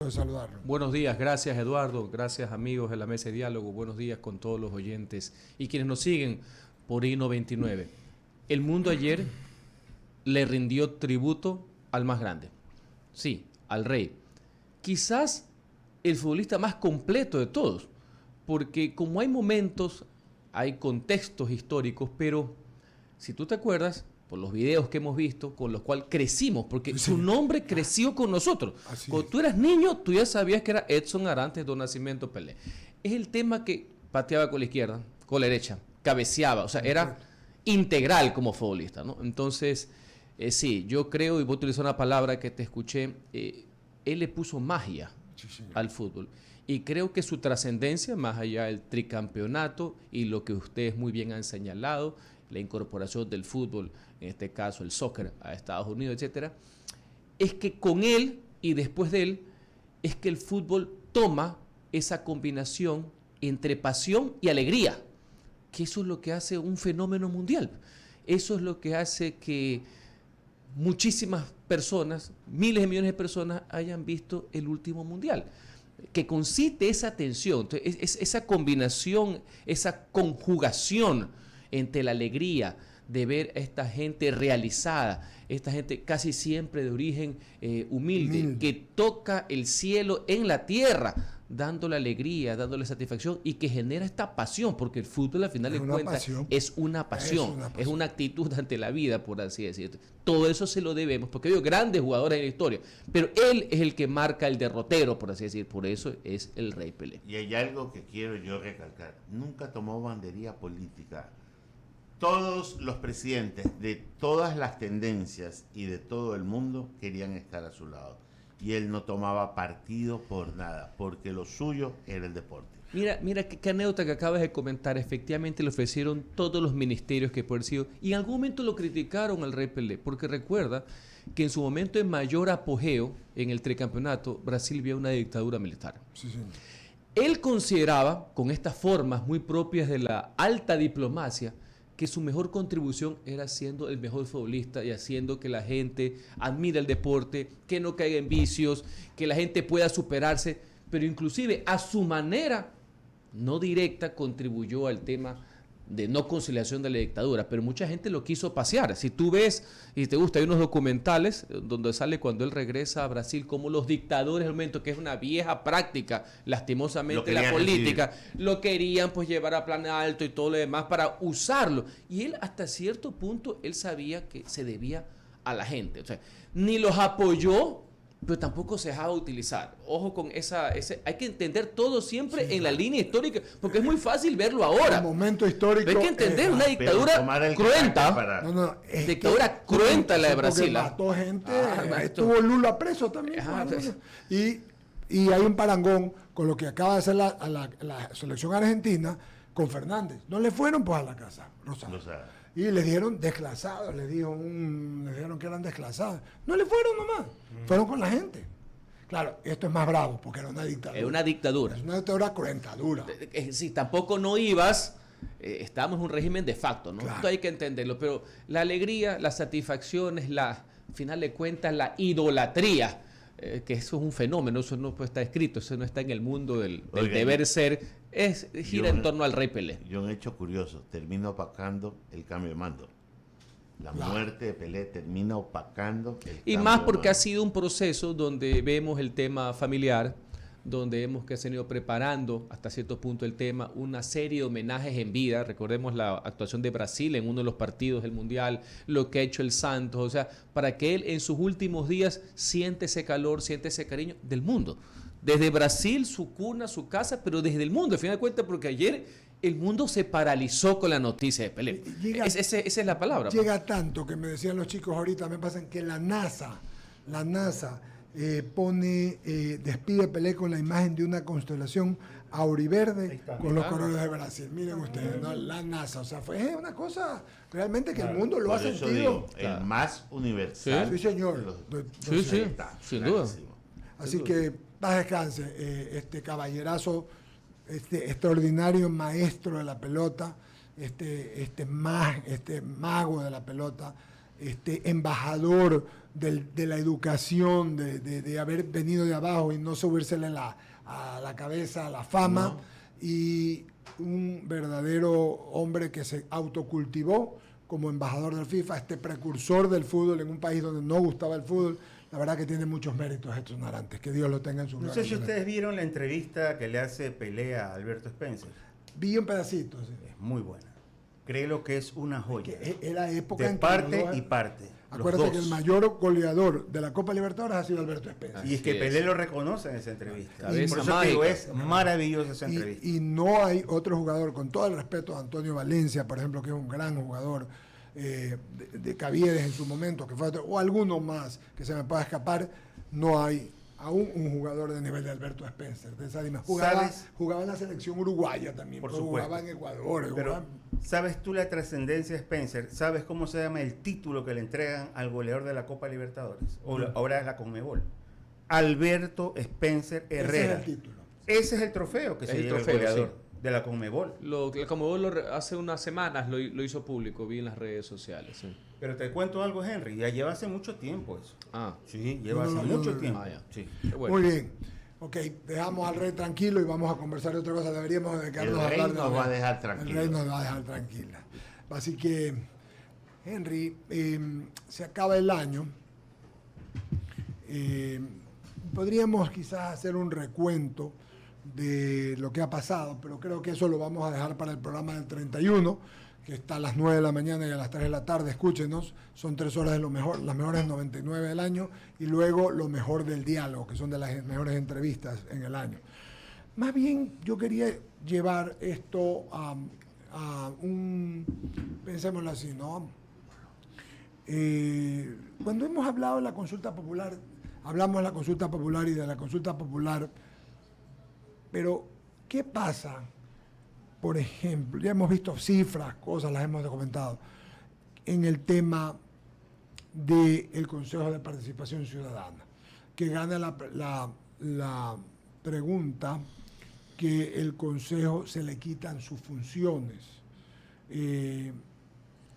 de saludarlo. Buenos días, gracias Eduardo, gracias amigos de la Mesa de Diálogo, buenos días con todos los oyentes y quienes nos siguen por Hino 29. El mundo ayer le rindió tributo al más grande, sí, al rey. Quizás el futbolista más completo de todos, porque como hay momentos, hay contextos históricos, pero si tú te acuerdas, por los videos que hemos visto, con los cuales crecimos, porque su nombre creció con nosotros. Cuando tú eras niño, tú ya sabías que era Edson Arantes do Nascimento Pelé. Es el tema que pateaba con la izquierda, con la derecha, cabeceaba, o sea, era integral como futbolista, ¿no? Entonces, sí, yo creo, y voy a utilizar una palabra que te escuché, él le puso magia al fútbol. Y creo que su trascendencia, más allá del tricampeonato y lo que ustedes muy bien han señalado, la incorporación del fútbol, en este caso el soccer a Estados Unidos, etcétera, es que con él y después de él, es que el fútbol toma esa combinación entre pasión y alegría, que eso es lo que hace un fenómeno mundial. Eso es lo que hace que muchísimas personas, miles de millones de personas, hayan visto el último mundial. Que consiste esa tensión, esa combinación, esa conjugación entre la alegría de ver a esta gente realizada, esta gente casi siempre de origen humilde, que toca el cielo en la tierra, dándole alegría, dándole satisfacción y que genera esta pasión, porque el fútbol al final de cuentas es una pasión, es una actitud ante la vida, por así decirlo. Todo eso se lo debemos, porque veo grandes jugadores en la historia, pero él es el que marca el derrotero, por así decir, por eso es el Rey Pelé. Y hay algo que quiero yo recalcar, nunca tomó bandería política. Todos los presidentes de todas las tendencias y de todo el mundo querían estar a su lado. Y él no tomaba partido por nada, porque lo suyo era el deporte. Mira qué anécdota que acabas de comentar. Efectivamente le ofrecieron todos los ministerios que pueden sido, y en algún momento lo criticaron al Rey Pelé, porque recuerda que en su momento de mayor apogeo en el tricampeonato, Brasil vio una dictadura militar. Sí, sí. Él consideraba, con estas formas muy propias de la alta diplomacia, que su mejor contribución era siendo el mejor futbolista y haciendo que la gente admire el deporte, que no caiga en vicios, que la gente pueda superarse, pero inclusive a su manera no directa contribuyó al tema de no conciliación de la dictadura, pero mucha gente lo quiso pasear. Si tú ves y te gusta, hay unos documentales donde sale cuando él regresa a Brasil, como los dictadores, el momento que es una vieja práctica, lastimosamente la política, lo querían pues llevar a plan alto y todo lo demás para usarlo. Y él hasta cierto punto, él sabía que se debía a la gente. O sea, ni los apoyó, pero tampoco se dejaba utilizar. Ojo con hay que entender todo siempre en la línea histórica, porque es muy fácil verlo ahora. El momento histórico. Pero hay que entender una dictadura cruenta. Dictadura cruenta la de Brasil. Mató gente, estuvo Lula preso también. Y hay un parangón con lo que acaba de hacer la selección argentina con Fernández. No le fueron pues a la casa, Rosada. Y les dijeron desclasados, les dijeron que eran desclasados. No le fueron nomás, fueron con la gente. Claro, esto es más bravo porque era una dictadura. Es una dictadura. Es una dictadura cruentadura. Si tampoco no ibas, estábamos en un régimen de facto, ¿no? Claro. Esto hay que entenderlo, pero la alegría, las satisfacciones, al final de cuentas, la idolatría, que eso es un fenómeno, eso no está escrito, eso no está en el mundo del deber ser, gira en torno al Rey Pelé. Y un hecho curioso, termina opacando el cambio de mando. La muerte de Pelé termina opacando el y más porque ha sido un proceso donde vemos el tema familiar, donde hemos que se han ido preparando hasta cierto punto el tema, una serie de homenajes en vida. Recordemos la actuación de Brasil en uno de los partidos del Mundial, lo que ha hecho el Santos, o sea, para que él en sus últimos días siente ese calor, siente ese cariño del mundo. Desde Brasil, su cuna, su casa, pero desde el mundo, al final de cuentas, porque ayer el mundo se paralizó con la noticia de Pelé. Esa es la palabra. Llega tanto que me decían los chicos ahorita, me pasan que la NASA despide Pelé con la imagen de una constelación auriverde con los colores de Brasil. Miren ustedes, ¿no? La NASA, o sea, fue una cosa realmente que el mundo lo ha sentido. Digo, el más universal. Sí, señor. Sí, sin duda. Así que paz descanse, este caballerazo, este extraordinario maestro de la pelota, este mago de la pelota, embajador de la educación, de haber venido de abajo y no subírsele a la cabeza la fama, y un verdadero hombre que se autocultivó como embajador del FIFA, precursor del fútbol en un país donde no gustaba el fútbol. La verdad que tiene muchos méritos estos narantes, que Dios lo tenga en su gloria. No sé si ustedes vieron la entrevista que le hace Pelé a Alberto Spencer. Vi un pedacito. Sí. Es muy buena. Créelo que es una joya. Que era época de en que parte y parte. Acuérdate que el mayor goleador de la Copa Libertadores ha sido Alberto Spencer. Y es que Pelé lo reconoce en esa entrevista. Por eso digo, es maravillosa esa entrevista. Y no hay otro jugador, con todo el respeto a Antonio Valencia, por ejemplo, que es un gran jugador, de Caviedes en su momento, que fue o alguno más que se me pueda escapar, no hay aún un jugador de nivel de Alberto Spencer, de esa dimensión. Jugaba en la selección uruguaya también, por supuesto. Jugaba en Ecuador. Pero, ¿sabes tú la trascendencia de Spencer? ¿Sabes cómo se llama el título que le entregan al goleador de la Copa Libertadores? Ahora es la Conmebol. Alberto Spencer Herrera. Ese es el título. Ese es el trofeo que se lleva el goleador de la Conmebol. La Conmebol hace unas semanas lo hizo público, vi en las redes sociales. Sí. Pero te cuento algo, Henry, ya lleva hace mucho tiempo eso. Sí, lleva hace mucho mucho tiempo. Sí. Bueno. Muy bien. Ok, dejamos al rey tranquilo y vamos a conversar de otra cosa. Deberíamos dedicarnos a hablar de... El rey nos va a dejar tranquilo. El rey nos va a dejar tranquila. Así que, Henry, se acaba el año. Podríamos quizás hacer un recuento de lo que ha pasado, pero creo que eso lo vamos a dejar para el programa del 31, que está a las 9 de la mañana y a las 3 de la tarde. Escúchenos, son 3 horas de lo mejor, las mejores 99 del año, y luego lo mejor del diálogo, que son de las mejores entrevistas en el año. Más bien, yo quería llevar esto a un, pensémoslo así, ¿no? Cuando hemos hablado de la consulta popular, hablamos de la consulta popular y de la consulta popular, pero ¿qué pasa? Por ejemplo, ya hemos visto cifras, cosas, las hemos comentado, en el tema del Consejo de Participación Ciudadana, que gana la pregunta que el Consejo se le quitan sus funciones. ¿Qué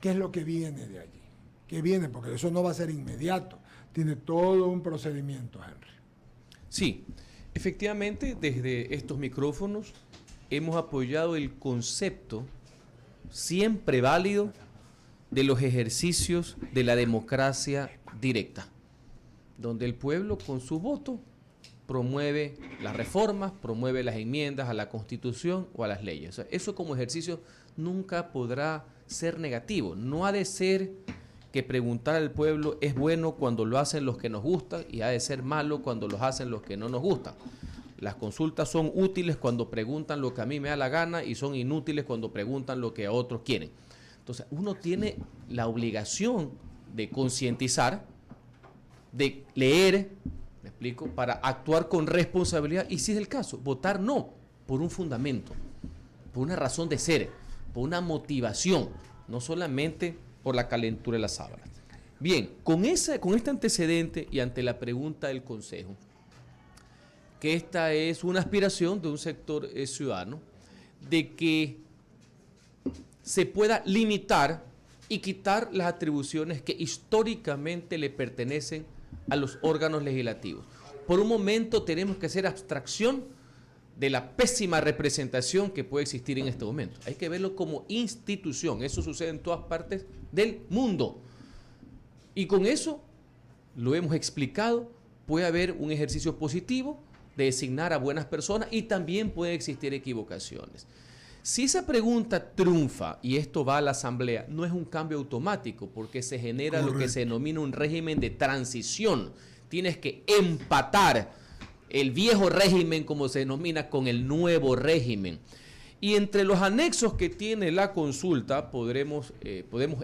es lo que viene de allí? ¿Qué viene? Porque eso no va a ser inmediato, tiene todo un procedimiento, Henry. Sí, efectivamente, desde estos micrófonos hemos apoyado el concepto siempre válido de los ejercicios de la democracia directa, donde el pueblo con su voto promueve las reformas, promueve las enmiendas a la Constitución o a las leyes. O sea, eso como ejercicio nunca podrá ser negativo. No ha de ser que preguntar al pueblo es bueno cuando lo hacen los que nos gustan y ha de ser malo cuando lo hacen los que no nos gustan. Las consultas son útiles cuando preguntan lo que a mí me da la gana y son inútiles cuando preguntan lo que a otros quieren. Entonces, uno tiene la obligación de concientizar, de leer, ¿me explico?, para actuar con responsabilidad y, si es el caso, votar no, por un fundamento, por una razón de ser, por una motivación, no solamente por la calentura de las sábanas. Bien, con este antecedente y ante la pregunta del Consejo, que esta es una aspiración de un sector ciudadano, de que se pueda limitar y quitar las atribuciones que históricamente le pertenecen a los órganos legislativos. Por un momento tenemos que hacer abstracción de la pésima representación que puede existir en este momento. Hay que verlo como institución. Eso sucede en todas partes del mundo. Y con eso, lo hemos explicado, puede haber un ejercicio positivo de designar a buenas personas y también pueden existir equivocaciones. Si esa pregunta triunfa y esto va a la Asamblea, no es un cambio automático porque se genera lo que se denomina un régimen de transición. Tienes que empatar el viejo régimen, como se denomina, con el nuevo régimen. Y entre los anexos que tiene la consulta podemos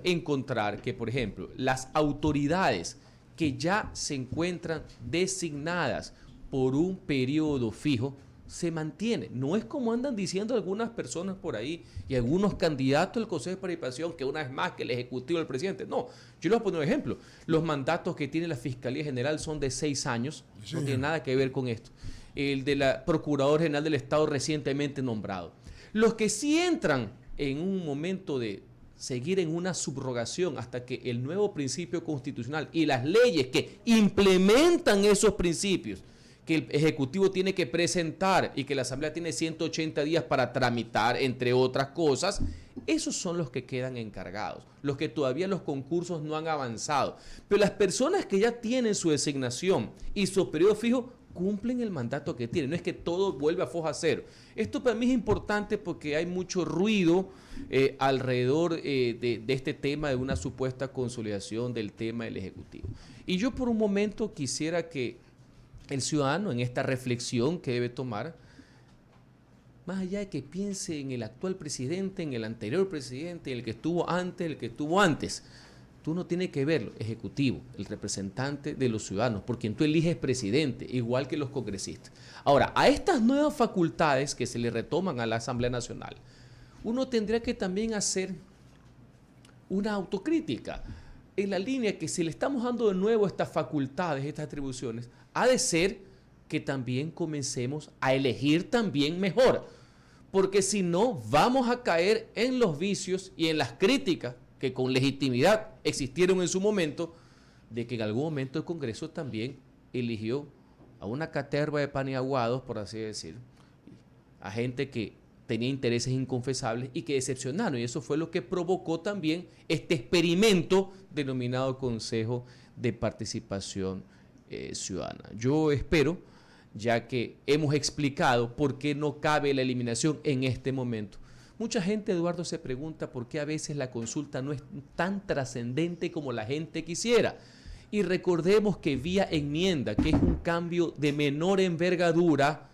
encontrar que, por ejemplo, las autoridades que ya se encuentran designadas por un periodo fijo se mantienen. No es como andan diciendo algunas personas por ahí y algunos candidatos del Consejo de Participación, que una vez más que el Ejecutivo del presidente. No, yo les voy a poner un ejemplo. Los mandatos que tiene la Fiscalía General son de 6 años, sí, no tiene nada que ver con esto. El de la Procuradora General del Estado recientemente nombrado. Los que sí entran en un momento de seguir en una subrogación hasta que el nuevo principio constitucional y las leyes que implementan esos principios que el Ejecutivo tiene que presentar y que la Asamblea tiene 180 días para tramitar, entre otras cosas, esos son los que quedan encargados, los que todavía los concursos no han avanzado. Pero las personas que ya tienen su designación y su periodo fijo cumplen el mandato que tienen. No es que todo vuelva a foja cero. Esto para mí es importante porque hay mucho ruido alrededor de este tema de una supuesta consolidación del tema del Ejecutivo. Y yo por un momento quisiera que el ciudadano en esta reflexión que debe tomar, más allá de que piense en el actual presidente, en el anterior presidente, el que estuvo antes, tú no tienes que verlo, Ejecutivo, el representante de los ciudadanos, por quien tú eliges presidente, igual que los congresistas. Ahora, a estas nuevas facultades que se le retoman a la Asamblea Nacional, uno tendría que también hacer una autocrítica en la línea que si le estamos dando de nuevo estas facultades, estas atribuciones, ha de ser que también comencemos a elegir también mejor, porque si no vamos a caer en los vicios y en las críticas que con legitimidad existieron en su momento, de que en algún momento el Congreso también eligió a una caterva de paniaguados, por así decir, a gente que tenía intereses inconfesables y que decepcionaron, y eso fue lo que provocó también este experimento denominado Consejo de Participación Ciudadana. Yo espero, ya que hemos explicado por qué no cabe la eliminación en este momento. Mucha gente, Eduardo, se pregunta por qué a veces la consulta no es tan trascendente como la gente quisiera. Y recordemos que vía enmienda, que es un cambio de menor envergadura,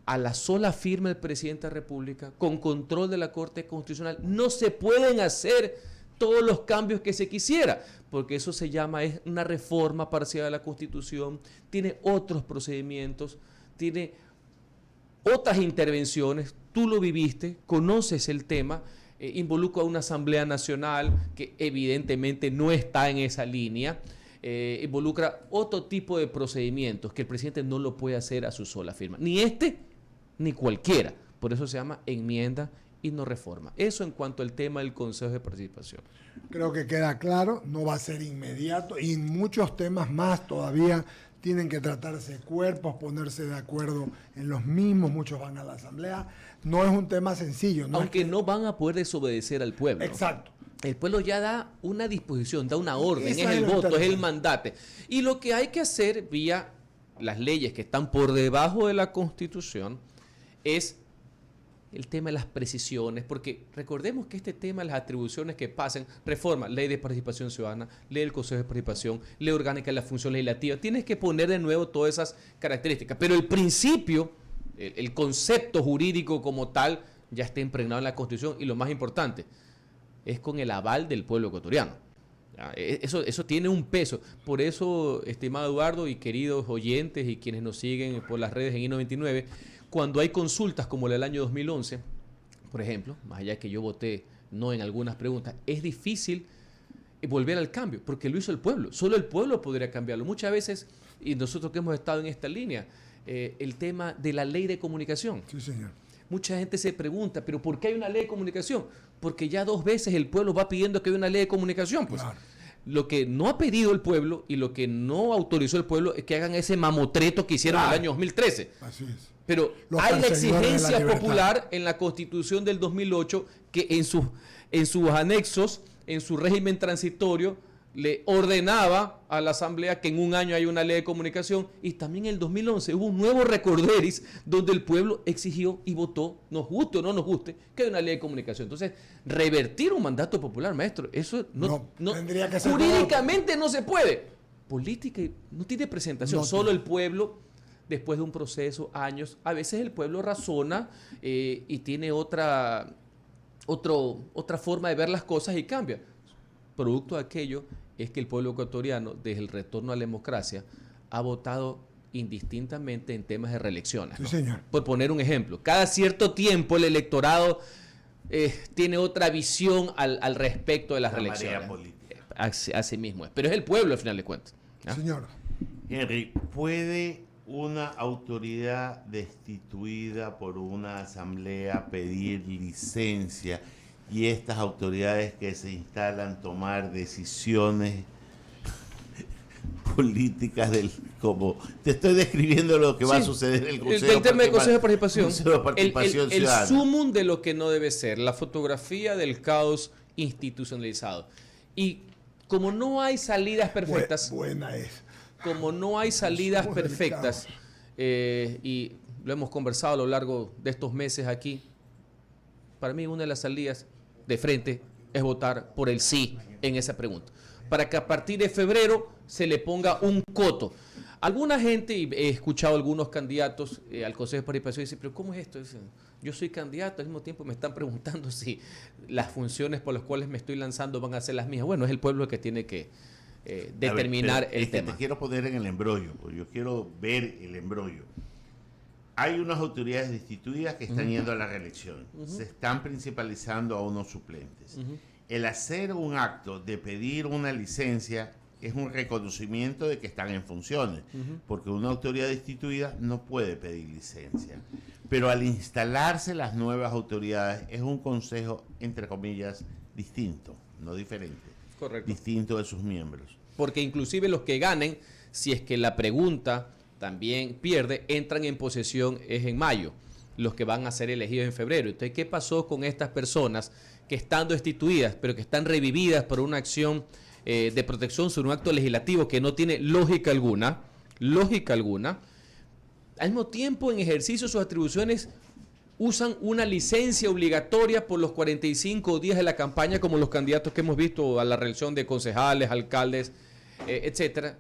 a la sola firma del presidente de la República, con control de la Corte Constitucional, no se pueden hacer todos los cambios que se quisiera, porque eso se llama es una reforma parcial de la Constitución, tiene otros procedimientos, tiene otras intervenciones, tú lo viviste, conoces el tema, involucra a una Asamblea Nacional que evidentemente no está en esa línea, involucra otro tipo de procedimientos que el presidente no lo puede hacer a su sola firma, ni este ni cualquiera, por eso se llama enmienda y no reforma. Eso en cuanto al tema del Consejo de Participación. Creo que queda claro, no va a ser inmediato y muchos temas más todavía tienen que tratarse cuerpos, ponerse de acuerdo en los mismos, muchos van a la Asamblea. No es un tema sencillo. Aunque no van a poder desobedecer al pueblo. Exacto. El pueblo ya da una disposición, da una orden, es el voto, es el mandato. Y lo que hay que hacer vía las leyes que están por debajo de la Constitución es el tema de las precisiones, porque recordemos que este tema de las atribuciones que pasen, reforma, ley de participación ciudadana, ley del Consejo de Participación, ley orgánica de la función legislativa, tienes que poner de nuevo todas esas características, pero el principio, el concepto jurídico como tal, ya está impregnado en la Constitución y lo más importante, es con el aval del pueblo ecuatoriano. Eso tiene un peso. Por eso, estimado Eduardo y queridos oyentes y quienes nos siguen por las redes en I99, cuando hay consultas como la del año 2011, por ejemplo, más allá de que yo voté no en algunas preguntas, es difícil volver al cambio, porque lo hizo el pueblo. Solo el pueblo podría cambiarlo. Muchas veces, y nosotros que hemos estado en esta línea, el tema de la ley de comunicación. Sí, señor. Mucha gente se pregunta, ¿pero por qué hay una ley de comunicación? Porque ya 2 veces el pueblo va pidiendo que haya una ley de comunicación. Pues. Claro. Lo que no ha pedido el pueblo y lo que no autorizó el pueblo es que hagan ese mamotreto que hicieron en el año 2013. Así es. Pero hay la exigencia popular en la Constitución del 2008 que en sus anexos, en su régimen transitorio, le ordenaba a la Asamblea que en un año haya una ley de comunicación, y también en el 2011 hubo un nuevo recorderis donde el pueblo exigió y votó, nos guste o no nos guste, que haya una ley de comunicación. Entonces, revertir un mandato popular, maestro, eso no tendría que ser jurídicamente no se puede. Política no tiene presentación, solo el pueblo, después de un proceso, años, a veces el pueblo razona y tiene otra forma de ver las cosas y cambia. Producto de aquello es que el pueblo ecuatoriano, desde el retorno a la democracia, ha votado indistintamente en temas de reelecciones. Sí, señor. Por poner un ejemplo, cada cierto tiempo el electorado tiene otra visión al respecto de las reelecciones. Así mismo es. Pero es el pueblo al final de cuentas. ¿Ah? Señor. Henry, ¿puede una autoridad destituida por una asamblea pedir licencia y estas autoridades que se instalan tomar decisiones políticas como te estoy describiendo lo que va a suceder en el Consejo del tema del Consejo de Participación, el Ciudadana. sumum de lo que no debe ser, la fotografía del caos institucionalizado. Y como no hay salidas perfectas, Buena es. como no hay salidas perfectas, y lo hemos conversado a lo largo de estos meses aquí, para mí una de las salidas de frente es votar por el sí en esa pregunta, para que a partir de febrero se le ponga un coto. Alguna gente, y he escuchado algunos candidatos al Consejo de Participación, dice, pero ¿cómo es esto? Dicen, yo soy candidato, al mismo tiempo me están preguntando si las funciones por las cuales me estoy lanzando van a ser las mías. Bueno, es el pueblo el que tiene que determinar el tema. Te quiero poner en el embrollo, porque yo quiero ver el embrollo. Hay unas autoridades destituidas que están yendo a la reelección. Se están principalizando a unos suplentes. El hacer un acto de pedir una licencia es un reconocimiento de que están en funciones, porque una autoridad destituida no puede pedir licencia. Pero al instalarse las nuevas autoridades es un consejo, entre comillas, distinto, no diferente. Correcto. Distinto de sus miembros. Porque inclusive los que ganen, si es que la pregunta también pierde, entran en posesión es en mayo, los que van a ser elegidos en febrero. Entonces, ¿qué pasó con estas personas que están destituidas, pero que están revividas por una acción de protección sobre un acto legislativo que no tiene lógica alguna, al mismo tiempo en ejercicio de sus atribuciones usan una licencia obligatoria por los 45 días de la campaña, como los candidatos que hemos visto a la reelección de concejales, alcaldes, etcétera?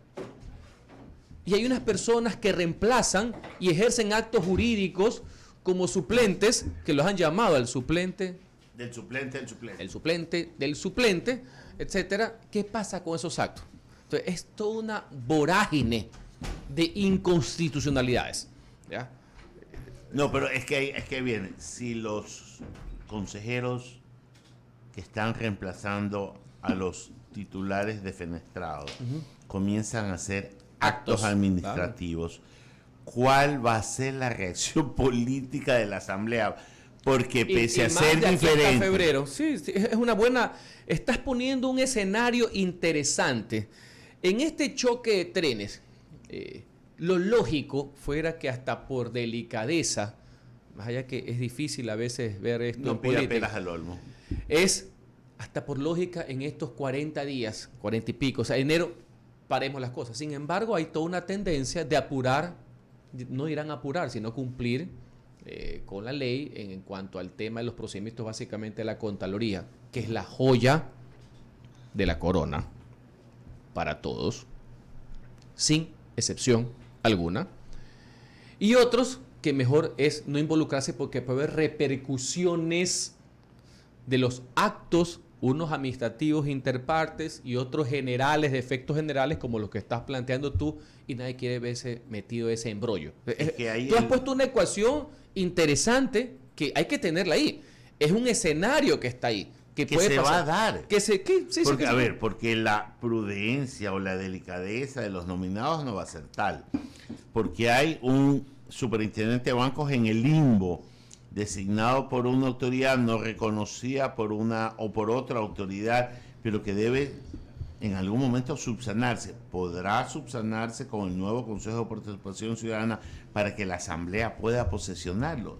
Y hay unas personas que reemplazan y ejercen actos jurídicos como suplentes, que los han llamado al suplente, Del suplente. el suplente, del suplente, etcétera. ¿Qué pasa con esos actos? Entonces, es toda una vorágine de inconstitucionalidades, ¿ya? No, pero es que viene, si los consejeros que están reemplazando a los titulares defenestrados comienzan a hacer actos administrativos, ¿cuál va a ser la reacción política de la Asamblea? Porque pese a ser diferente... febrero, sí, es una buena... Estás poniendo un escenario interesante. En este choque de trenes, lo lógico fuera que hasta por delicadeza, más allá que es difícil a veces ver esto no en pida política, peras al olmo. es hasta por lógica en estos 40 días, 40 y pico, o sea, enero, paremos las cosas. Sin embargo, hay toda una tendencia de apurar, no irán a apurar, sino cumplir con la ley en cuanto al tema de los procedimientos básicamente de la Contraloría, que es la joya de la corona para todos, sin excepción alguna. Y otros que mejor es no involucrarse porque puede haber repercusiones de los actos, unos administrativos interpartes y otros generales, de efectos generales como los que estás planteando tú, y nadie quiere verse metido en ese embrollo. Es que ahí tú has puesto una ecuación interesante que hay que tenerla ahí. Es un escenario que está ahí. Que puede se pasar. va a dar. Porque la prudencia o la delicadeza de los nominados no va a ser tal. Porque hay un superintendente de bancos en el limbo, designado por una autoridad no reconocida por una o por otra autoridad, pero que debe en algún momento subsanarse. Podrá subsanarse con el nuevo Consejo de Participación Ciudadana para que la Asamblea pueda posesionarlo.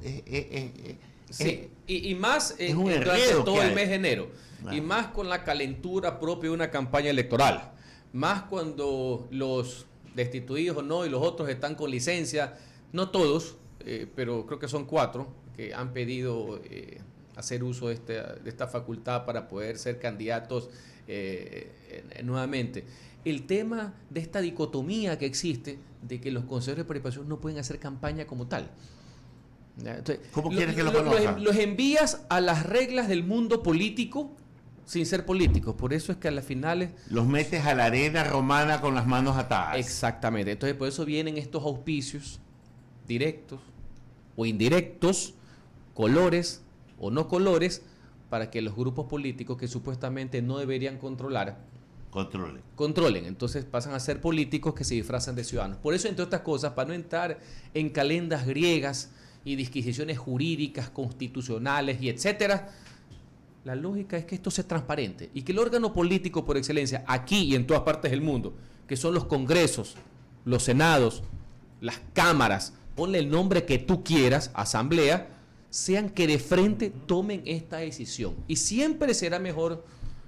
Sí, y más durante todo el mes de enero, y más con la calentura propia de una campaña electoral, más cuando los destituidos o no y los otros están con licencia, no todos, pero creo que son 4 que han pedido hacer uso de esta facultad para poder ser candidatos nuevamente. El tema de esta dicotomía que existe de que los consejeros de participación no pueden hacer campaña como tal. Entonces, ¿cómo quieres que lo conozcan? Los envías a las reglas del mundo político sin ser políticos. Por eso es que a las finales... Los metes a la arena romana con las manos atadas. Exactamente. Entonces, por eso vienen estos auspicios directos o indirectos, colores o no colores, para que los grupos políticos que supuestamente no deberían controlen. Entonces pasan a ser políticos que se disfrazan de ciudadanos. Por eso, entre otras cosas, para no entrar en calendas griegas y disquisiciones jurídicas, constitucionales y etcétera, La lógica es que esto sea transparente y que el órgano político por excelencia, aquí y en todas partes del mundo, que son los congresos, los senados, las cámaras, ponle el nombre que tú quieras, asamblea, sean que de frente tomen esta decisión. Y siempre será mejor,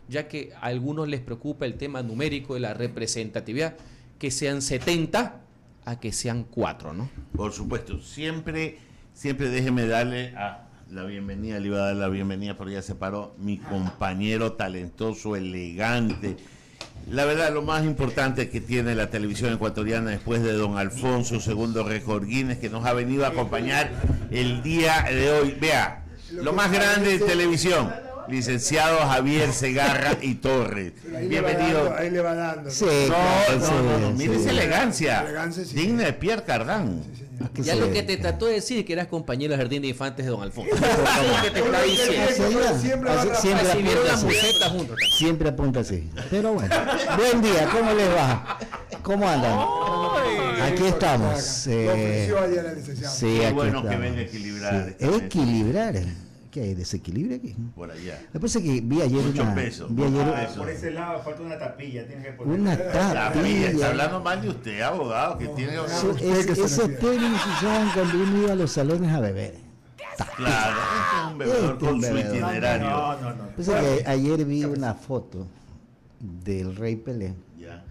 ya que a algunos les preocupa el tema numérico de la representatividad, que sean 70 a que sean 4, ¿no? Por supuesto, siempre déjeme darle la bienvenida, le iba a dar la bienvenida, pero ya se paró, mi compañero talentoso, elegante. La verdad, lo más importante que tiene la televisión ecuatoriana después de don Alfonso, segundo récord Guinness, que nos ha venido a acompañar el día de hoy. Vea, lo más grande de televisión, licenciado Javier Segarra y Torres. Bienvenido. Ahí le va dando. Sí, No, mire esa elegancia, sí. digna de Pierre Cardin. Ya lo que te trató de decir que eras compañero del Jardín de Infantes de don Alfonso. Eso es lo que te está diciendo. Siempre Vieron las musetas juntos. Siempre apunta así. Pero bueno, buen día, ¿cómo les va? ¿Cómo andan? Aquí estamos. Lo ofreció ayer el licenciado. Sí, Qué aquí bueno estamos. que venga a equilibrar. Sí, esta mesa. equilibrar. ¿Qué hay? ¿Desequilibrio aquí? Por allá. Lo que pasa es que vi ayer Mucho una... peso. Vi ayer Eso. Por ese lado falta una tapilla, tienes que poner. una La pilla, está tapilla. hablando mal de usted, abogado, que tiene... Esos términos se usaban cuando uno iba a los salones a beber. Claro, este es un bebedor Este es un con su bebedor. itinerario. No. Pasa que ayer vi una foto del rey Pelé Ya.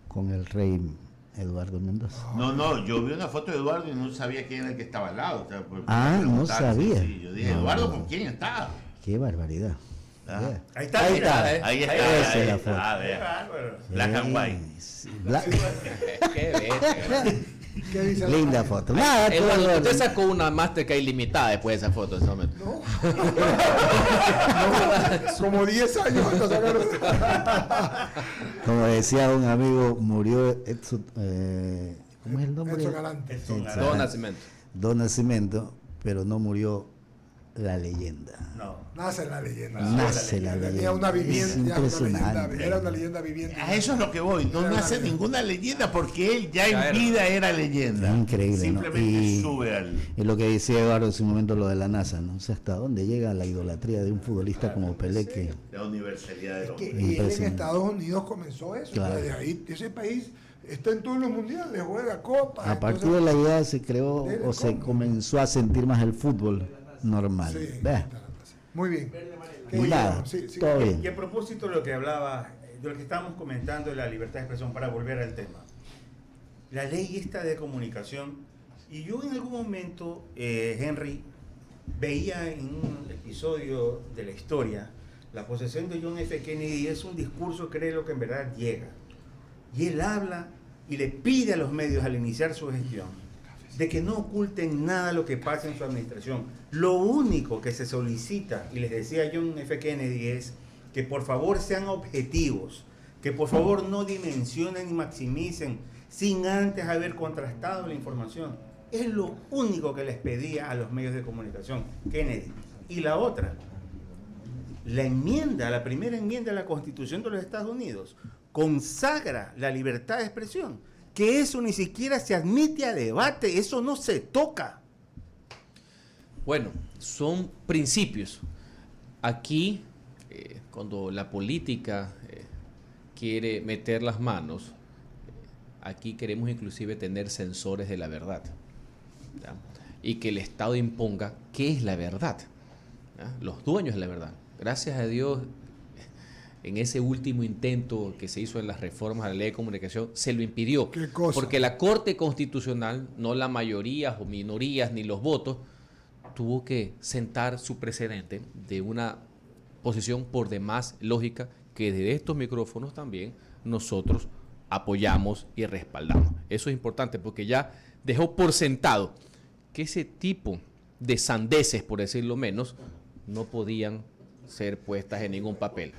con el rey Eduardo Mendoza. No, yo vi una foto de Eduardo y no sabía quién era el que estaba al lado. O sea, pues, Ah, me no preguntaron, sabía. sí, yo dije, No, Eduardo, no. ¿con quién está? Qué barbaridad. Ah. Yeah. Ahí está. Ahí mira. está. Ahí está. Esa ahí es la está. foto. Ah, vea. Bárbaro. Black and white. Sí, Qué bestia. ¿Qué dice? linda foto. Nada, todo Eduardo, en usted orden. sacó una Mastercard ilimitada después de esa foto en ese momento. Como 10 años hasta sacar. Como decía un amigo, murió ¿cómo es el nombre? Edson Galante. Edson Galante. Don Nacimiento. Don Nacimiento, pero no murió la leyenda. No. Nace la leyenda. Nace la Tenía leyenda. una Es vivienda, impresionante. era una leyenda viviente. A eso es lo que voy. No nace ninguna leyenda porque él ya en vida era leyenda. Increíble, ¿no? Simplemente sube al... Y lo que decía Eduardo en su momento, lo de la NASA, ¿no? O sea, hasta dónde llega la idolatría de un futbolista como Pelé, que La universalidad del Que hombre. él en Impresionante. Estados Unidos comenzó eso. Claro. Desde ahí, ese país está en todos los mundiales, juega copas. a partir de la idea se creó Dele o se con- comenzó a sentir más el fútbol normal. Sí, Vea. muy bien. ¿Qué Nada, dijeron? Sí, todo bien. Y a propósito de lo que hablaba, de lo que estábamos comentando de la libertad de expresión, para volver al tema. La ley esta de comunicación, y yo en algún momento, Henry, veía en un episodio de la historia, la posesión de John F. Kennedy es un discurso que es lo que en verdad llega. Y él habla y le pide a los medios al iniciar su gestión de que no oculten nada de lo que pasa en su administración. Lo único que se solicita, y les decía John F. Kennedy, es que por favor sean objetivos, que por favor no dimensionen ni maximicen sin antes haber contrastado la información. Es lo único que les pedía a los medios de comunicación, Kennedy. Y la otra, la primera enmienda de la Constitución de los Estados Unidos consagra la libertad de expresión, que eso ni siquiera se admite a debate, eso no se toca. Bueno, son principios. Aquí, cuando la política quiere meter las manos, aquí queremos inclusive tener sensores de la verdad, ¿ya? Y que el Estado imponga qué es la verdad, ¿ya? Los dueños de la verdad. Gracias a Dios, en ese último intento que se hizo en las reformas a la ley de comunicación, se lo impidió. ¿Qué cosa? Porque la Corte Constitucional, no la mayoría o minorías ni los votos, tuvo que sentar su precedente de una posición por demás lógica que desde estos micrófonos también nosotros apoyamos y respaldamos. Eso es importante porque ya dejó por sentado que ese tipo de sandeces, por decirlo menos, no podían ser puestas en ningún papel.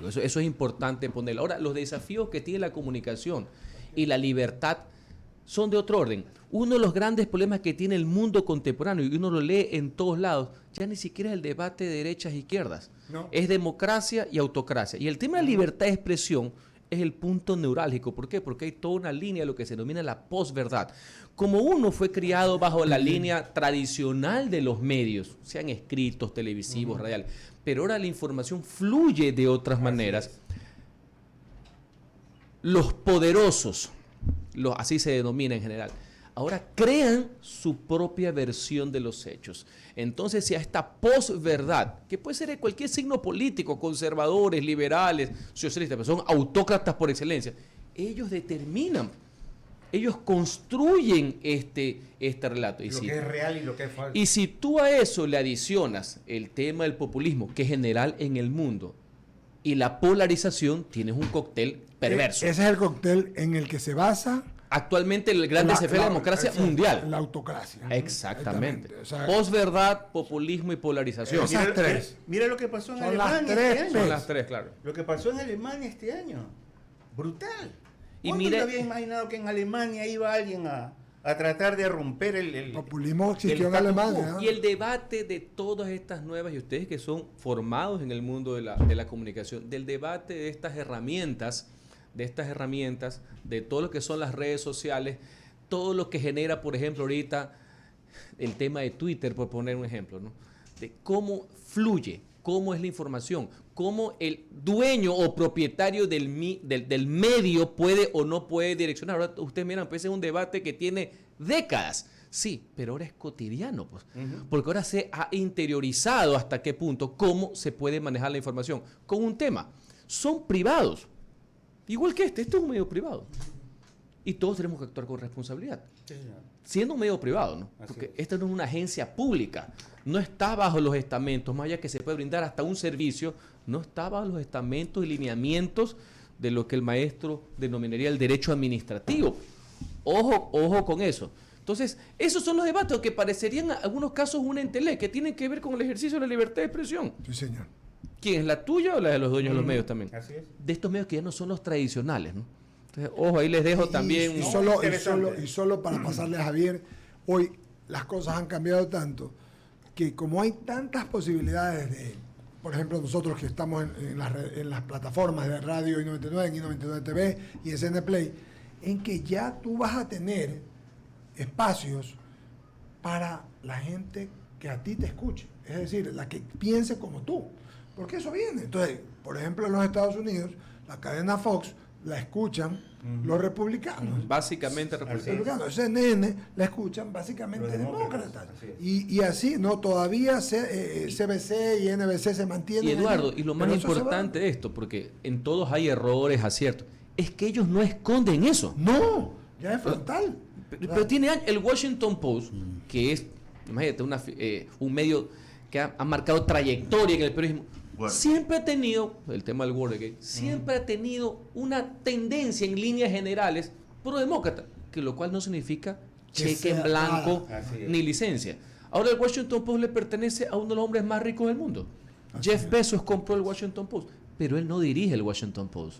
Eso es importante ponerlo. Ahora, los desafíos que tiene la comunicación y la libertad son de otro orden. Uno de los grandes problemas que tiene el mundo contemporáneo, y uno lo lee en todos lados, ya ni siquiera es el debate de derechas e izquierdas. No. Es democracia y autocracia. Y el tema de la libertad de expresión es el punto neurálgico. ¿Por qué? Porque hay toda una línea de lo que se denomina la posverdad. Como uno fue criado bajo la línea tradicional de los medios, sean escritos, televisivos, radiales, pero ahora la información fluye de otras maneras. Los poderosos, así se denomina en general, ahora crean su propia versión de los hechos. Entonces, si a esta posverdad, que puede ser de cualquier signo político, conservadores, liberales, socialistas, pero son autócratas por excelencia, ellos determinan, ellos construyen este relato. Lo que es real y lo que es falso. Y si tú a eso le adicionas el tema del populismo, que es general en el mundo, y la polarización, tienes un cóctel perverso. Ese es el cóctel en el que se basa actualmente el gran desafío de la democracia mundial. La autocracia. Exactamente. O sea, posverdad, populismo y polarización. Esas tres. Mira lo que pasó en Son Alemania las tres, este año. Son las tres, claro. Lo que pasó en Alemania este año. Brutal. Y ¿Cuándo mire- te había imaginado que en Alemania iba alguien a tratar de romper el populismo existió en status Alemania. quo? Y el debate de todas estas nuevas, y ustedes que son formados en el mundo de la comunicación, del debate de estas herramientas, de todo lo que son las redes sociales, todo lo que genera, por ejemplo, ahorita el tema de Twitter, por poner un ejemplo, ¿no? De cómo fluye, cómo es la información, cómo el dueño o propietario del medio puede o no puede direccionar. Ahora ustedes miran, pues es un debate que tiene décadas. Sí, pero ahora es cotidiano, pues, porque ahora se ha interiorizado hasta qué punto, cómo se puede manejar la información. Con un tema, son privados, igual que este es un medio privado. Y todos tenemos que actuar con responsabilidad. Sí, señor. Siendo un medio privado, ¿no? Así Porque es. esta no es una agencia pública, no está bajo los estamentos, más allá que se puede brindar hasta un servicio, no está bajo los estamentos y lineamientos de lo que el maestro denominaría el derecho administrativo. Ojo con eso. Entonces, esos son los debates que parecerían en algunos casos una entelequia, que tienen que ver con el ejercicio de la libertad de expresión. Sí, señor. ¿Quién es, la tuya o la de los dueños de los medios también? Así es. De estos medios que ya no son los tradicionales, ¿no? Entonces, ojo, ahí les dejo también... Y solo para pasarle a Javier, hoy las cosas han cambiado tanto que como hay tantas posibilidades de, por ejemplo, nosotros que estamos en las plataformas de Radio I99, en I99 TV y en CN Play, en que ya tú vas a tener espacios para la gente que a ti te escuche, es decir, la que piense como tú, porque eso viene. Entonces, por ejemplo, en los Estados Unidos, la cadena Fox la escuchan los republicanos. Básicamente republicanos. CNN la escuchan básicamente Los demócratas. demócratas, así es. Y así, ¿no? Todavía CBC y NBC se mantienen. Y Eduardo, allí, y lo más pero eso se va. importante de esto, porque en todos hay errores, aciertos, es que ellos no esconden eso. No, ya es frontal. Pero tiene años. El Washington Post, que es, imagínate, un medio que ha marcado trayectoria en el periodismo, Bueno. siempre ha tenido, el tema del Watergate, siempre ha tenido una tendencia en líneas generales pro-demócrata, que lo cual no significa Que cheque sea en blanco nada. Así es. ni licencia. Ahora el Washington Post le pertenece a uno de los hombres más ricos del mundo. Así Jeff es. Bezos compró el Washington Post, pero él no dirige el Washington Post.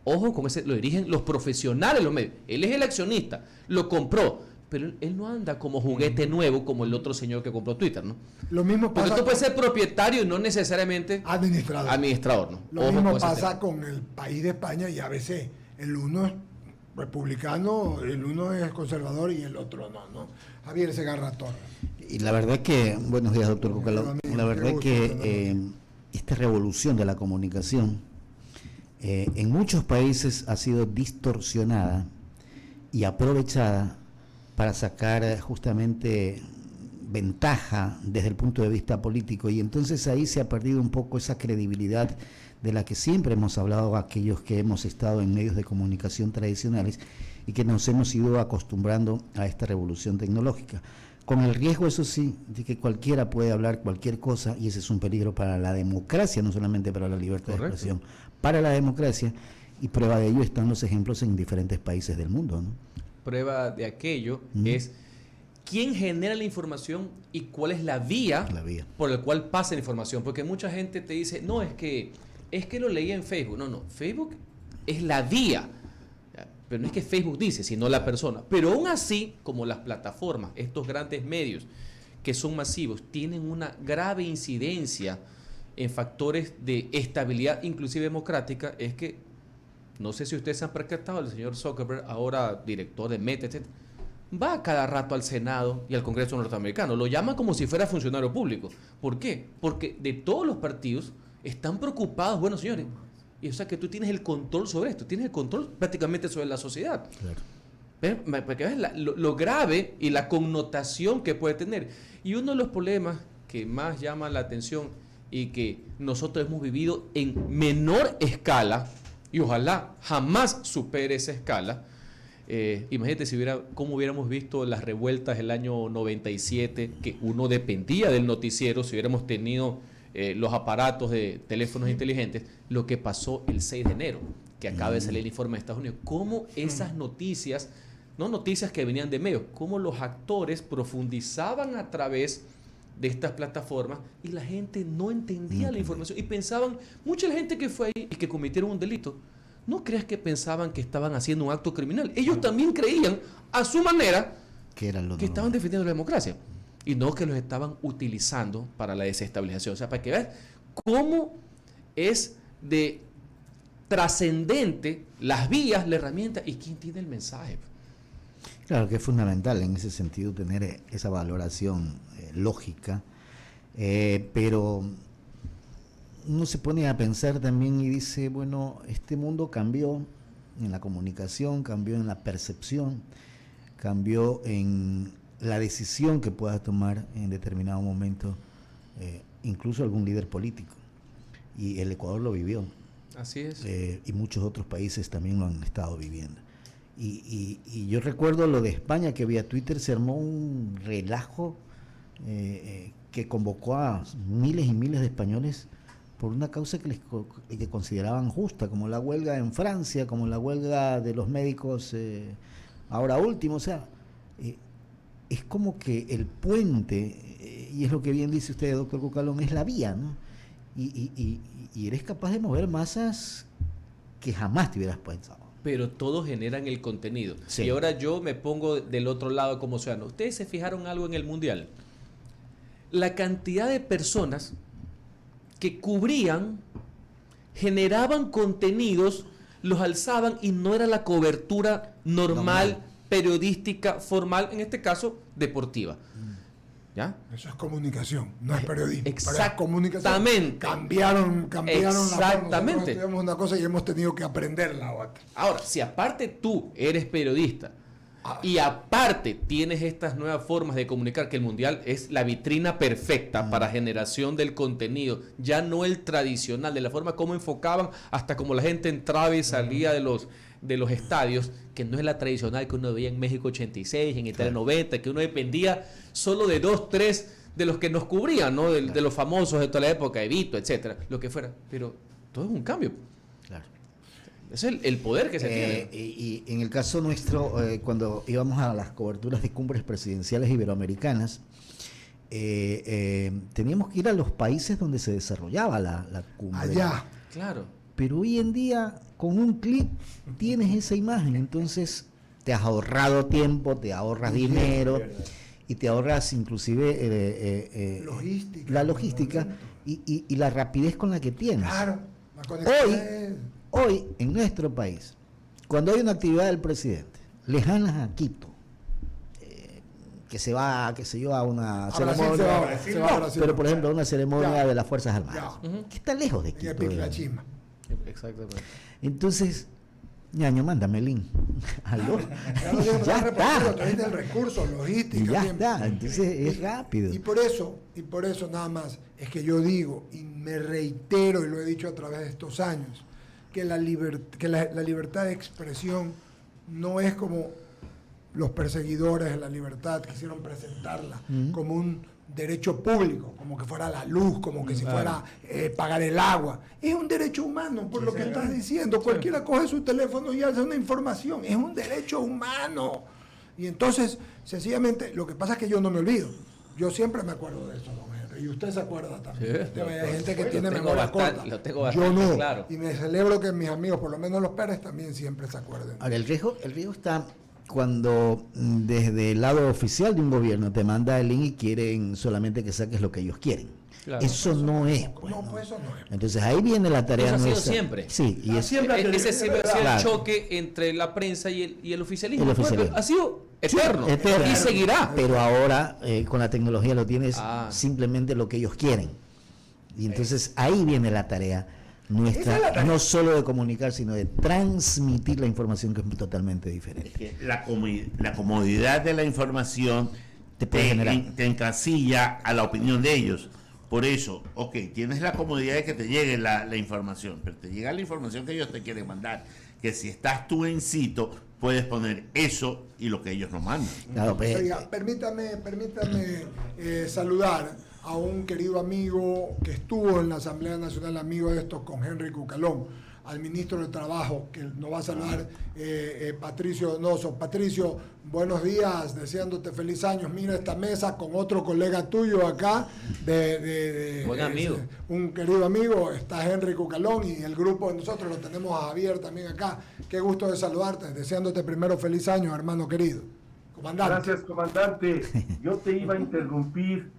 Ojo con ese, lo dirigen los profesionales, los medios. Él es el accionista, lo compró, pero él no anda como juguete nuevo como el otro señor que compró Twitter, ¿no? Lo mismo Porque pasa tú puedes ser propietario y no necesariamente administrador, ¿no? Lo Ojo mismo con ese pasa tema. con el país de España y ABC. El uno es republicano, el uno es conservador y el otro no. Javier Segarra Torres. Y la verdad que, buenos días, doctor Cucaló. Amigo, La verdad qué gusto, que Fernando. esta revolución de la comunicación en muchos países ha sido distorsionada y aprovechada para sacar justamente ventaja desde el punto de vista político, y entonces ahí se ha perdido un poco esa credibilidad de la que siempre hemos hablado aquellos que hemos estado en medios de comunicación tradicionales y que nos hemos ido acostumbrando a esta revolución tecnológica, con el riesgo, eso sí, de que cualquiera puede hablar cualquier cosa, y ese es un peligro para la democracia, no solamente para la libertad Correcto. de expresión, para la democracia, y prueba de ello están los ejemplos en diferentes países del mundo, ¿no? Prueba de aquello es quién genera la información y cuál es la vía, La vía. por la cual pasa la información. Porque mucha gente te dice, no, es que lo leí en Facebook. No, Facebook es la vía. ¿Ya? Pero no es que Facebook dice, sino la persona. Pero aún así, como las plataformas, estos grandes medios que son masivos, tienen una grave incidencia en factores de estabilidad, inclusive democrática, es que no sé si ustedes se han percatado, el señor Zuckerberg, ahora director de Meta, etc., va cada rato al Senado y al Congreso norteamericano. Lo llaman como si fuera funcionario público. ¿Por qué? Porque de todos los partidos están preocupados, bueno, señores, y o sea que tú tienes el control sobre esto, tienes el control prácticamente sobre la sociedad. Claro. Para que veas lo grave y la connotación que puede tener. Y uno de los problemas que más llama la atención y que nosotros hemos vivido en menor escala, y ojalá jamás supere esa escala. Imagínate cómo hubiéramos visto las revueltas del año 97, que uno dependía del noticiero, si hubiéramos tenido los aparatos de teléfonos inteligentes, lo que pasó el 6 de enero, que acaba de salir el informe de Estados Unidos. Cómo esas noticias, no noticias que venían de medios, cómo los actores profundizaban a través de estas plataformas y la gente no entendía la información y pensaban, mucha gente que fue ahí y que cometieron un delito, no creas que pensaban que estaban haciendo un acto criminal. Ellos también creían, a su manera, que estaban defendiendo la democracia y no que los estaban utilizando para la desestabilización. O sea, para que veas cómo es de trascendente las vías, la herramienta y quién tiene el mensaje. Claro que es fundamental en ese sentido tener esa valoración lógica, pero uno se pone a pensar también y dice, bueno, este mundo cambió en la comunicación, cambió en la percepción, cambió en la decisión que pueda tomar en determinado momento incluso algún líder político. Y el Ecuador lo vivió. Así es. Y muchos otros países también lo han estado viviendo. Y yo recuerdo lo de España, que vía Twitter se armó un relajo que convocó a miles y miles de españoles por una causa que consideraban justa, como la huelga en Francia, como la huelga de los médicos ahora último. O sea, es como que el puente, y es lo que bien dice usted, doctor Cucalón, es la vía, ¿no? Y eres capaz de mover masas que jamás te hubieras pensado. Pero todos generan el contenido. Sí. Y ahora yo me pongo del otro lado como ciudadano. ¿Ustedes se fijaron algo en el Mundial? La cantidad de personas que cubrían, generaban contenidos, los alzaban y no era la cobertura normal. Periodística, formal, en este caso, deportiva. ¿Ya? Eso es comunicación, no es periodismo. Exactamente. Cambiaron Exactamente. Nosotros estudiamos una cosa y hemos tenido que aprender la otra. Ahora, si aparte tú eres periodista y aparte tienes estas nuevas formas de comunicar, que el Mundial es la vitrina perfecta para generación del contenido, ya no el tradicional, de la forma como enfocaban, hasta como la gente entraba y salía de los estadios, que no es la tradicional que uno veía en México 86, en Italia 90, que uno dependía solo de 2, 3 de los que nos cubrían, ¿no? De los famosos de toda la época, Evito, etcétera, lo que fuera. Pero todo es un cambio. Claro. Es el poder que se tiene. Y en el caso nuestro, cuando íbamos a las coberturas de cumbres presidenciales iberoamericanas, teníamos que ir a los países donde se desarrollaba la cumbre. Allá. Claro. Pero hoy en día, con un clic, tienes esa imagen. Entonces, te has ahorrado tiempo, te ahorras dinero y te ahorras inclusive la logística y la rapidez con la que tienes. Claro. La conexión hoy, en nuestro país, cuando hay una actividad del presidente, lejanas a Quito, que se va, qué sé yo, a una ceremonia, pero por ejemplo, a una ceremonia de las Fuerzas Armadas, que está lejos de Quito. Exactamente. Entonces, ñaño, mándame el link. ¿Aló? Ya está. El recurso, logística. Ya está. Entonces es rápido. Y por eso nada más, es que yo digo, y me reitero, y lo he dicho a través de estos años, que la libertad de expresión no es como los perseguidores de la libertad quisieron presentarla, como un derecho público, como que fuera la luz, como que si fuera pagar el agua. Es un derecho humano, por lo que estás diciendo. Cualquiera coge su teléfono y hace una información. Es un derecho humano. Y entonces, sencillamente, lo que pasa es que yo no me olvido. Yo siempre me acuerdo de eso, don Henry. Y usted se acuerda también. Sí, hay gente que tiene memoria corta. Yo no. Claro. Y me celebro que mis amigos, por lo menos los Pérez, también siempre se acuerden. Ahora, el riesgo está cuando desde el lado oficial de un gobierno te manda el link y quieren solamente que saques lo que ellos quieren. Claro. Eso no es. Pues, no, pues eso no es. Entonces ahí viene la tarea nuestra. Eso ha sido siempre. Sí, y ese siempre ha sido claro. el choque entre la prensa y el oficialismo. El oficialismo. Ha sido eterno. Sí, eterno. Y seguirá. Pero ahora con la tecnología lo tienes simplemente lo que ellos quieren. Y entonces ahí viene la tarea nuestra, no solo de comunicar, sino de transmitir la información, que es totalmente diferente. Es que la comodidad de la información te encasilla a la opinión de ellos. Por eso, ok, tienes la comodidad de que te llegue la información, pero te llega la información que ellos te quieren mandar, que si estás tú en sitio, puedes poner eso y lo que ellos nos mandan. Claro, pues, oiga, permítame saludar a un querido amigo que estuvo en la Asamblea Nacional, amigo de estos, con Henry Cucalón, al ministro de Trabajo, que nos va a saludar, Patricio Donoso. Patricio, buenos días, deseándote feliz años. Mira esta mesa con otro colega tuyo acá, buen amigo. Un querido amigo, está Henry Cucalón, y el grupo de nosotros lo tenemos a Javier también acá. Qué gusto de saludarte, deseándote primero feliz año, hermano querido. Comandante. Gracias, comandante. Yo te iba a interrumpir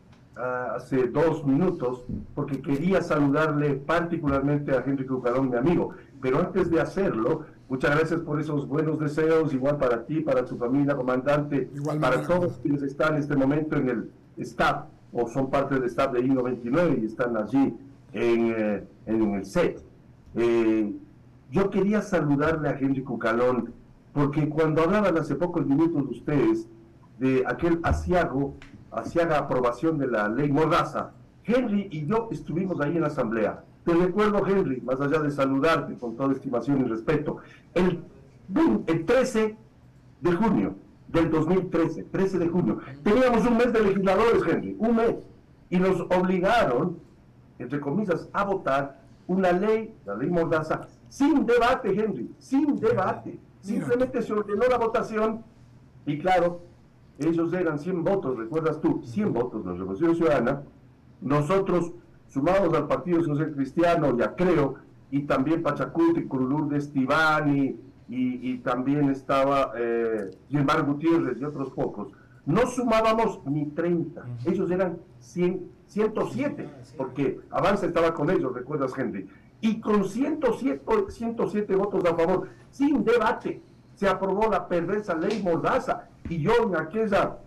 hace 2 minutos porque quería saludarle particularmente a Henry Cucalón, mi amigo, pero antes de hacerlo, muchas gracias por esos buenos deseos, igual para ti, para tu familia, comandante, para todos quienes están en este momento en el staff o son parte del staff de I-99 y están allí en el set. Yo quería saludarle a Henry Cucalón porque cuando hablaban hace pocos minutos de ustedes de aquel asiaga aprobación de la ley Mordaza, Henry y yo estuvimos ahí en la asamblea. Te recuerdo, Henry, más allá de saludarte con toda estimación y respeto, el 13 de junio del 2013, 13 de junio, teníamos un mes de legisladores, Henry, un mes, y nos obligaron, entre comillas, a votar una ley, la ley Mordaza, sin debate, Henry, sin debate. Simplemente se ordenó la votación y claro, ellos eran 100 votos, ¿recuerdas tú? 100 votos de la Revolución Ciudadana. Nosotros, sumados al Partido Social Cristiano, ya creo, y también Pachacuti, Curulur de Estivani, y también estaba Gilmar Gutiérrez y otros pocos, no sumábamos ni 30. Ellos eran 107, porque Avanza estaba con ellos, ¿recuerdas, Henry? Y con 107 votos a favor, sin debate, se aprobó la perversa ley Mordaza. Y yo en aquella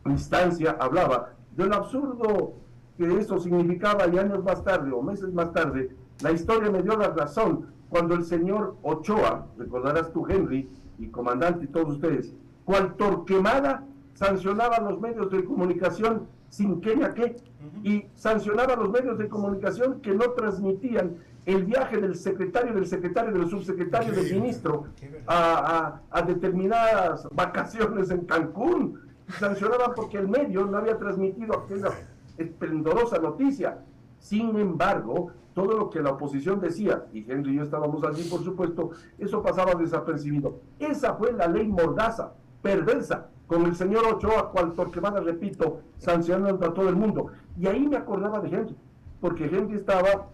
instancia hablaba del absurdo que eso significaba, y años más tarde o meses más tarde, la historia me dio la razón cuando el señor Ochoa, recordarás tú, Henry, y comandante y todos ustedes, cual Torquemada sancionaba los medios de comunicación sin qué ni a qué, y sancionaba a los medios de comunicación que no transmitían el viaje del secretario, del subsecretario, del ministro a determinadas vacaciones en Cancún. Sancionaban porque el medio no había transmitido aquella esplendorosa noticia. Sin embargo, todo lo que la oposición decía, y Henry y yo estábamos allí, por supuesto, eso pasaba desapercibido. Esa fue la ley Mordaza, perversa, con el señor Ochoa, cual Torquemada, repito, sancionando a todo el mundo. Y ahí me acordaba de Henry, porque Henry estaba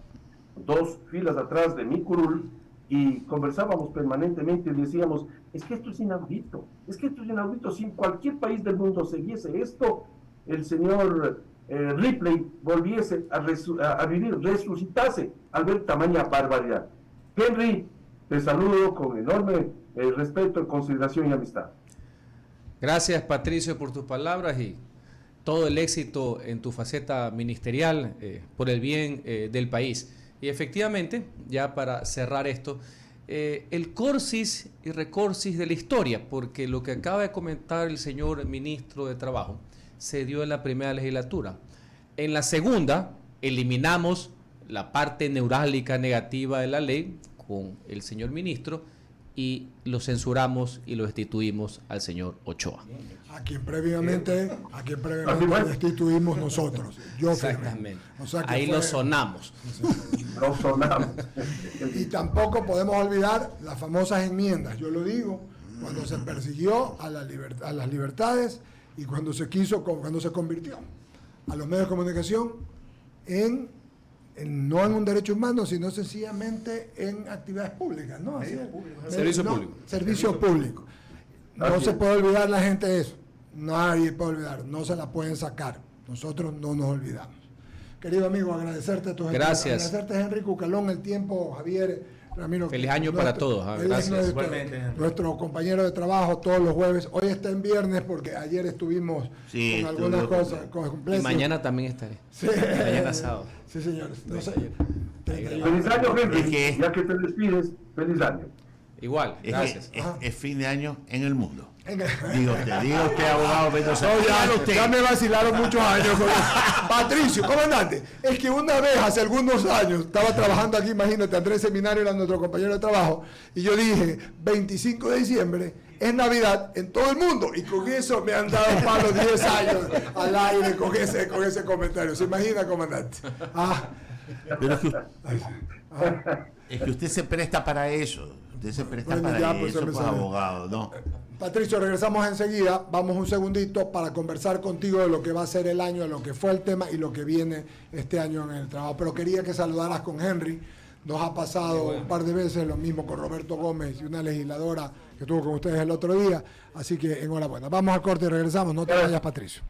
2 filas atrás de mi curul y conversábamos permanentemente y decíamos, es que esto es inaudito, si en cualquier país del mundo se viese esto, el señor Ripley volviese a vivir, resucitase al ver tamaña barbaridad. Henry, te saludo con enorme respeto, consideración y amistad. Gracias, Patricio, por tus palabras y todo el éxito en tu faceta ministerial por el bien del país. Y efectivamente, ya para cerrar esto, el corsis y recorsis de la historia, porque lo que acaba de comentar el señor ministro de Trabajo se dio en la primera legislatura. En la segunda, eliminamos la parte neurálgica negativa de la ley con el señor ministro y lo censuramos y lo destituimos al señor Ochoa. A quien previamente destituimos nosotros. Exactamente. O sea ahí lo sonamos. Lo sonamos. Y tampoco podemos olvidar las famosas enmiendas. Yo lo digo, cuando se persiguió a las libertades y cuando se convirtió a los medios de comunicación no en un derecho humano, sino sencillamente en actividades públicas, ¿no? Servicio público. No Así se es. puede olvidar la gente eso. Nadie puede olvidar. No se la pueden sacar. Nosotros no nos olvidamos. Querido amigo, agradecerte tus Gracias. agradecerte, Henry Cucalón, el tiempo, Javier, Ramiro. Feliz año para todos. él es Gracias. Igualmente, Henry. nuestro compañero de trabajo todos los jueves. Hoy está en viernes porque ayer estuvimos Sí, con algunas estuvo cosas. Y mañana también estaré. Sí. Mañana sábado. Sí, señores. No sé. Feliz año, Henry. Es que- Ya que te despides, feliz año. Igual, Es, gracias. que es fin de año en el mundo. Venga. Diga usted, abogado Mendoza. No, Dígalo usted. ya me vacilaron muchos años con eso. Patricio, comandante, es que una vez, hace algunos años, estaba trabajando aquí, imagínate, Andrés Seminario era nuestro compañero de trabajo, y yo dije, 25 de diciembre es Navidad en todo el mundo, y con eso me han dado palos 10 años al aire con ese comentario. ¿Se imagina, comandante? Pero es que usted se presta para eso. Usted se presta Bueno, para ya, pues, eso, hombre, pues, sabe. abogado, ¿no? Patricio, regresamos enseguida. Vamos un segundito para conversar contigo de lo que va a ser el año, de lo que fue el tema y lo que viene este año en el trabajo. Pero quería que saludaras con Henry. Nos ha pasado un par de veces lo mismo con Roberto Gómez y una legisladora que estuvo con ustedes el otro día. Así que enhorabuena. Vamos al corte y regresamos. No te vayas, Patricio.